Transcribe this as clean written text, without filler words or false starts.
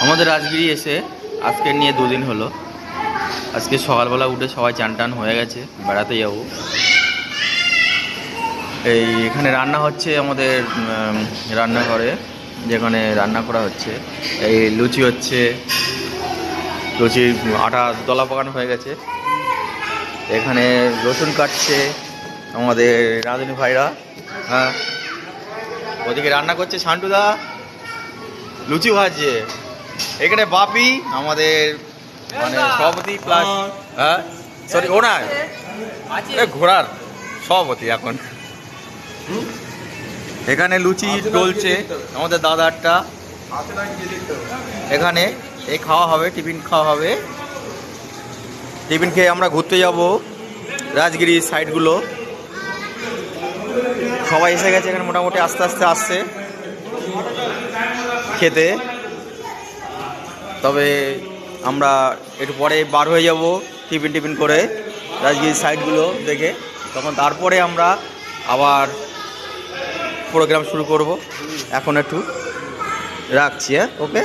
আমাদের রাজগিরি এসে আজকে নিয়ে 2 দিন হলো। আজকে সকালবেলা উঠে সবাই চান টান হয়ে গেছে, বেড়াতে যাব। এই এখানে রান্না হচ্ছে আমাদের রান্নাঘরে, যেখানে রান্না করা হচ্ছে। এই লুচি হচ্ছে, লুচির আটা দলা পাকানো হয়ে গেছে। এখানে রসুন কাটছে আমাদের রাঁধুনি ভাইরা। হ্যাঁ, ওদিকে রান্না করছে শান্টুদা, লুচি ভাজছে। এখানে বাপি আমাদের মানে সভাপতি প্লাস, হ্যাঁ সরি ওনার ঘোড়ার সভাপতি এখন। এখানে লুচি ডলছে আমাদের দাদারটা। এখানে এই খাওয়া হবে, টিফিন খাওয়া হবে। টিফিন খেয়ে আমরা ঘুরতে যাব রাজগিরির সাইডগুলো। সবাই এসে গেছে এখানে, মোটামুটি আস্তে আস্তে আসছে খেতে। তবে আমরা একটু পরে বার হয়ে যাব টিফিন করে রাজগিরির সাইডগুলো দেখে। তখন তারপরে আমরা আবার প্রোগ্রাম শুরু করব। এখন একটু রাখছি, হ্যাঁ, ওকে।